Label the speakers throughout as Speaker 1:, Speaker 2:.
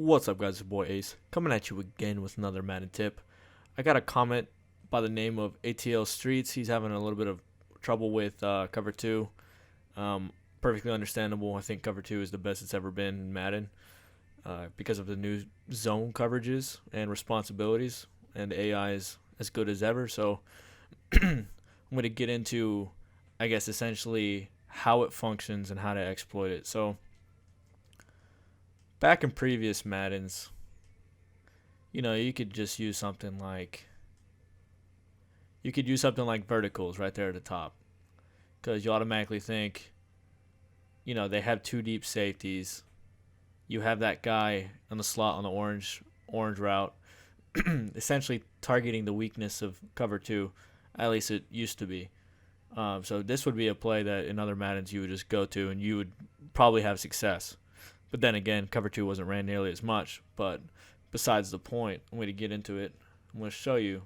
Speaker 1: What's up, guys? It's your boy Ace coming at you again with another Madden tip. I got a comment by the name of ATL Streets. He's having a little bit of trouble with cover two. Perfectly understandable. I think cover two is the best it's ever been in Madden because of the new zone coverages and responsibilities, and the AI is as good as ever. So I'm going to get into, I guess, essentially how it functions and how to exploit it. So back in previous Maddens, you could just use something like verticals right there at the top, because you automatically think, they have two deep safeties. You have that guy on the slot on the orange route, essentially targeting the weakness of cover two. At least it used to be. So this would be a play that in other Maddens you would just go to and you would probably have success. But then again, cover two wasn't ran nearly as much. But besides the point, I'm going to get into it. I'm going to show you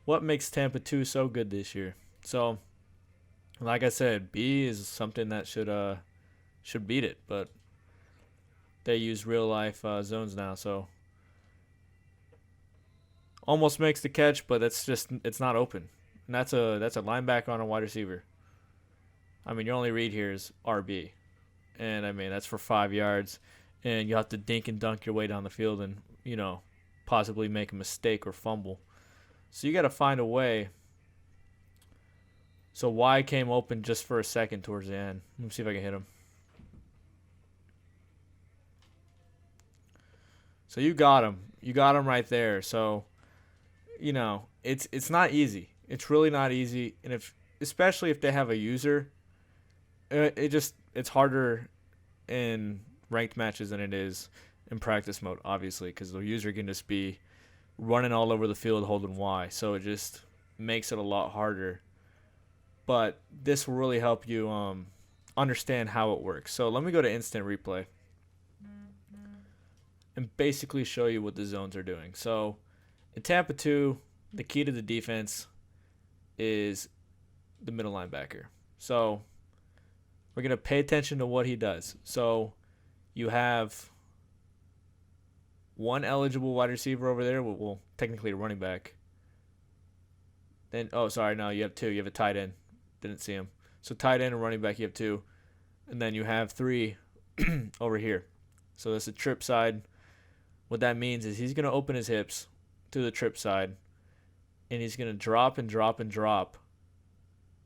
Speaker 1: what makes Tampa 2 so good this year. So, like I said, B is something that should beat it, but they use real life zones now, so almost makes the catch, but it's not open. And that's a linebacker on a wide receiver. I mean, your only read here is RB. And I mean, that's for 5 yards, and you have to dink and dunk your way down the field and, possibly make a mistake or fumble. So you got to find a way. So Y came open just for a second towards the end. Let me see if I can hit him. So you got him. You got him right there. So, it's not easy. It's really not easy, and especially if they have a user, it's harder in ranked matches than it is in practice mode, obviously, because the user can just be running all over the field holding Y, so it just makes it a lot harder. But this will really help you understand how it works. So let me go to instant replay and basically show you what the zones are doing. So in Tampa 2, the key to the defense is the middle linebacker. So we're going to pay attention to what he does. So you have one eligible wide receiver over there. Well, technically a running back. Then, you have two. You have a tight end. Didn't see him. So tight end and running back, you have two. And then you have three over here. So that's a trip side. What that means is he's going to open his hips to the trip side, and he's going to drop and drop and drop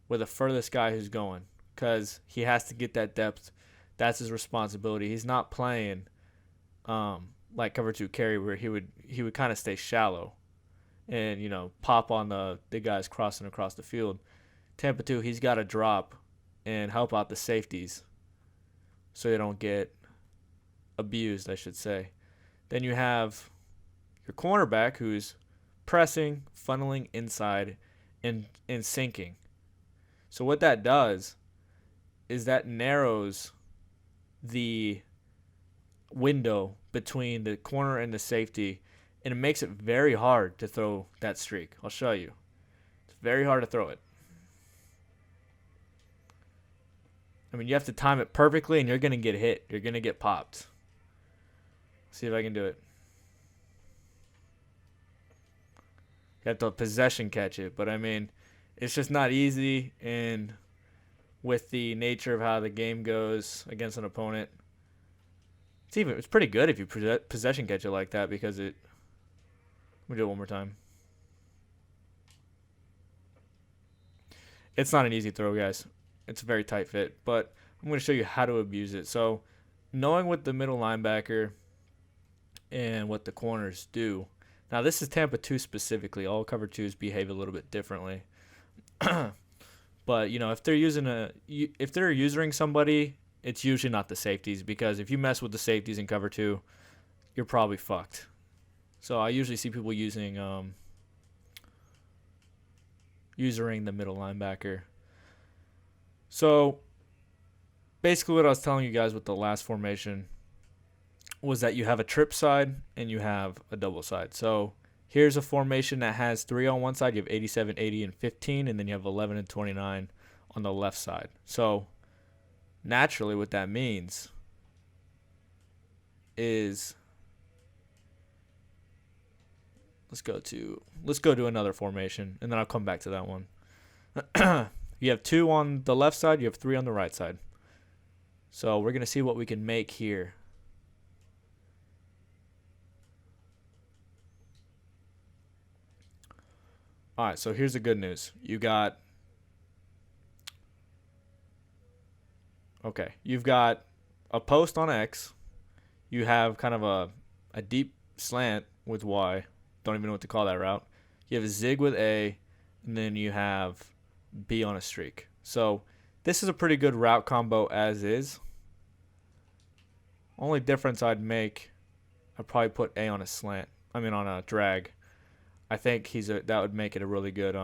Speaker 1: with the furthest guy who's going, because he has to get that depth. That's his responsibility. He's not playing like cover two carry, where he would kind of stay shallow and pop on the guys crossing across the field. Tampa 2, he's got to drop and help out the safeties so they don't get abused, I should say. Then you have your cornerback who's pressing, funneling inside, and sinking. So what that does is that narrows the window between the corner and the safety, and it makes it very hard to throw that streak. I'll show you. It's very hard to throw it. I mean, you have to time it perfectly, and you're going to get hit. You're going to get popped. See if I can do it. You have to possession catch it, but I mean, it's just not easy, and with the nature of how the game goes against an opponent, it's pretty good if you possession catch it like that, because let me do it one more time. It's not an easy throw, guys. It's a very tight fit, but I'm going to show you how to abuse it. So knowing what the middle linebacker and what the corners do. Now, this is Tampa 2 specifically. All cover 2s behave a little bit differently. But, if they're using somebody, it's usually not the safeties, because if you mess with the safeties in cover 2, you're probably fucked. So I usually see people using the middle linebacker. So basically what I was telling you guys with the last formation was that you have a trip side and you have a double side. So here's a formation that has 3 on one side. You have 87, 80, and 15, and then you have 11 and 29 on the left side. So naturally what that means is let's go to another formation, and then I'll come back to that one. You have 2 on the left side, you have 3 on the right side. So we're going to see what we can make here. All right, so here's the good news. You've got a post on X. You have kind of a deep slant with Y. Don't even know what to call that route. You have a zig with A, and then you have B on a streak. So this is a pretty good route combo as is. Only difference I'd make, I'd probably put A on a slant. I mean on a drag. I think that would make it a really good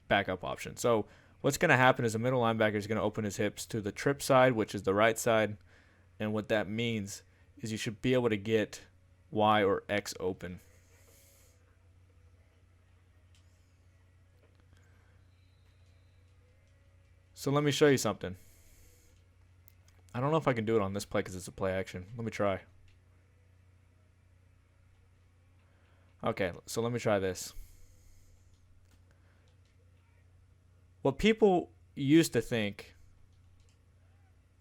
Speaker 1: backup option. So what's going to happen is the middle linebacker is going to open his hips to the trip side, which is the right side. And what that means is you should be able to get Y or X open. So let me show you something. I don't know if I can do it on this play because it's a play action. Let me try. Okay, so let me try this. What people used to think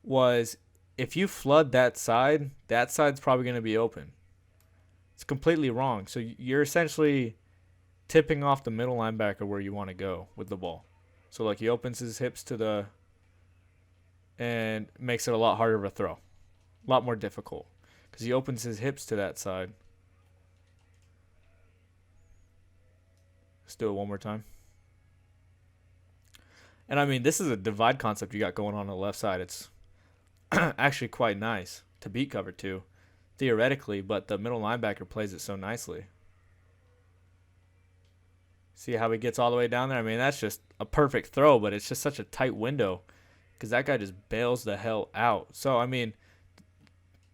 Speaker 1: was if you flood that side's probably going to be open. It's completely wrong. So you're essentially tipping off the middle linebacker where you want to go with the ball. So like he opens his hips and makes it a lot harder of a throw. A lot more difficult because he opens his hips to that side. Let's do it one more time. And I mean, this is a divide concept you got going on the left side. It's actually quite nice to beat cover 2, theoretically, but the middle linebacker plays it so nicely. See how he gets all the way down there? I mean, that's just a perfect throw, but it's just such a tight window because that guy just bails the hell out. So, I mean,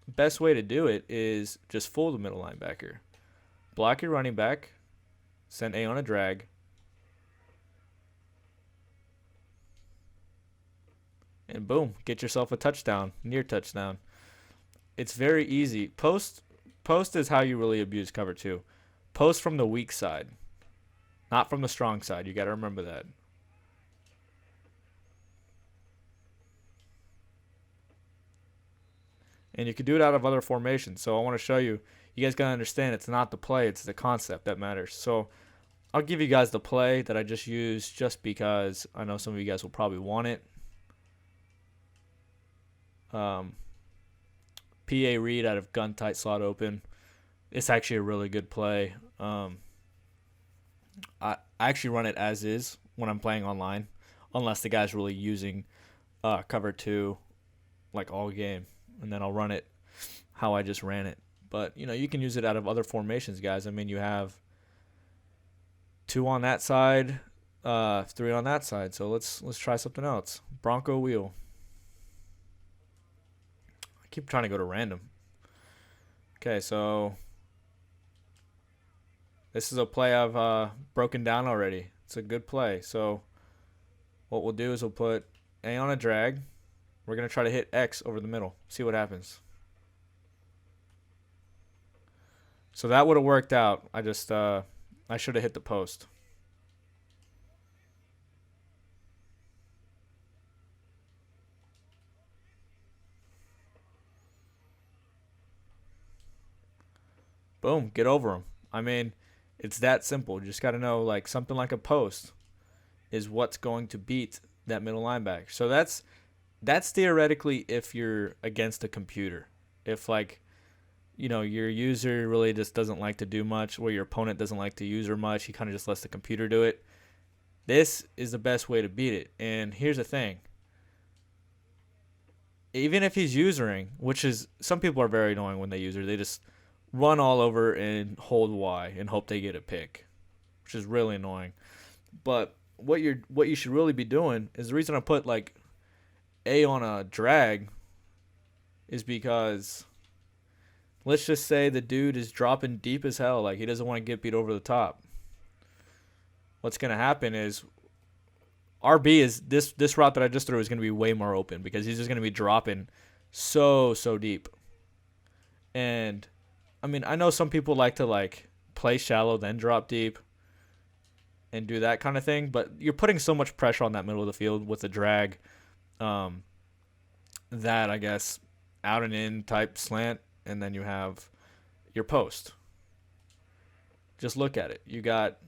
Speaker 1: best way to do it is just fool the middle linebacker. Block your running back. Send A on a drag. And boom, get yourself a touchdown, near touchdown. It's very easy. Post is how you really abuse cover 2. Post from the weak side, not from the strong side. You got to remember that. And you can do it out of other formations. So I want to show you. You guys got to understand it's not the play, it's the concept that matters. So I'll give you guys the play that I just used just because I know some of you guys will probably want it. PA read out of gun tight slot open. It's actually a really good play. I actually run it as is when I'm playing online, unless the guy's really using cover 2 like all game, and then I'll run it how I just ran it. But you know, you can use it out of other formations, guys. I mean, you have 2 on that side, 3 on that side. So let's try something else. Bronco wheel. I keep trying to go to random. Okay, so this is a play I've broken down already. It's a good play. So what we'll do is we'll put A on a drag. We're going to try to hit X over the middle. See what happens. So that would have worked out. I should have hit the post. Boom, get over him. I mean, it's that simple. You just got to know, like, something like a post is what's going to beat that middle linebacker. So that's theoretically if you're against a computer. If, like, you know, your user really just doesn't like to do much, or your opponent doesn't like to use her much, he kind of just lets the computer do it. This is the best way to beat it. And here's the thing. Even if he's usering, which is, some people are very annoying when they user, they just run all over and hold Y and hope they get a pick, which is really annoying. But what you should really be doing is, the reason I put like A on a drag is because let's just say the dude is dropping deep as hell, like he doesn't want to get beat over the top. What's going to happen is RB is this route that I just threw is going to be way more open because he's just going to be dropping so deep. And I mean, I know some people like to like play shallow then drop deep and do that kind of thing, but you're putting so much pressure on that middle of the field with the drag, um, that I guess out and in type slant, and then you have your post. Just look at it. You got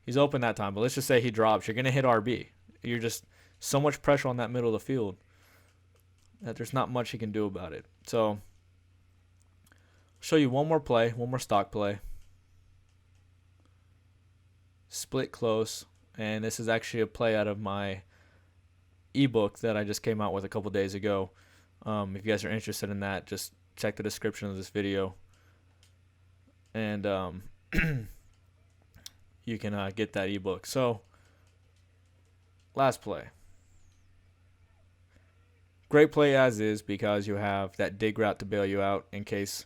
Speaker 1: he's open that time, but let's just say he drops. You're gonna hit RB. You're just so much pressure on that middle of the field that there's not much he can do about it. So I'll show you one more play, one more stock play. Split close, and this is actually a play out of my ebook that I just came out with a couple days ago. If you guys are interested in that, just check the description of this video, and you can get that ebook. So last play, great play as is because you have that dig route to bail you out in case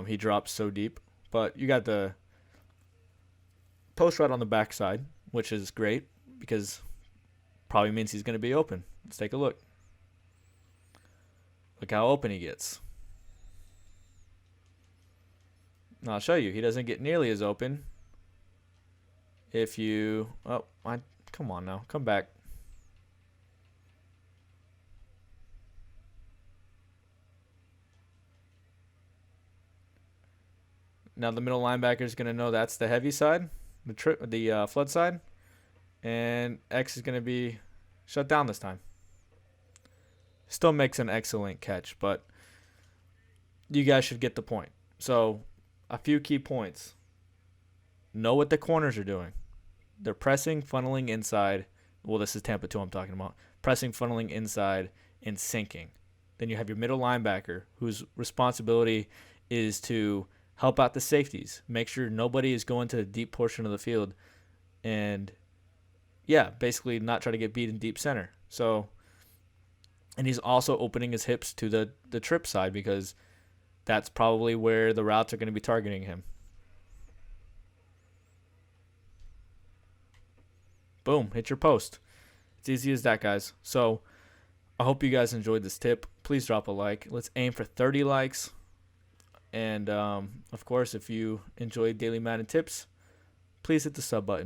Speaker 1: he drops so deep. But you got the post route on the backside, which is great because probably means he's going to be open. Let's take a look. Look how open he gets. Now I'll show you. He doesn't get nearly as open if you... come on now. Come back. Now the middle linebacker is going to know that's the heavy side, the flood side, and X is going to be shut down this time. Still makes an excellent catch, but you guys should get the point. So a few key points. Know what the corners are doing. They're pressing, funneling inside. Well, this is Tampa 2 I'm talking about. Pressing, funneling inside, and sinking. Then you have your middle linebacker, whose responsibility is to help out the safeties. Make sure nobody is going to the deep portion of the field. And, yeah, basically not try to get beat in deep center. So, and he's also opening his hips to the trip side because that's probably where the routes are going to be targeting him. Boom, hit your post. It's easy as that, guys. So I hope you guys enjoyed this tip. Please drop a like. Let's aim for 30 likes. And, of course, if you enjoyed Daily Madden Tips, please hit the sub button.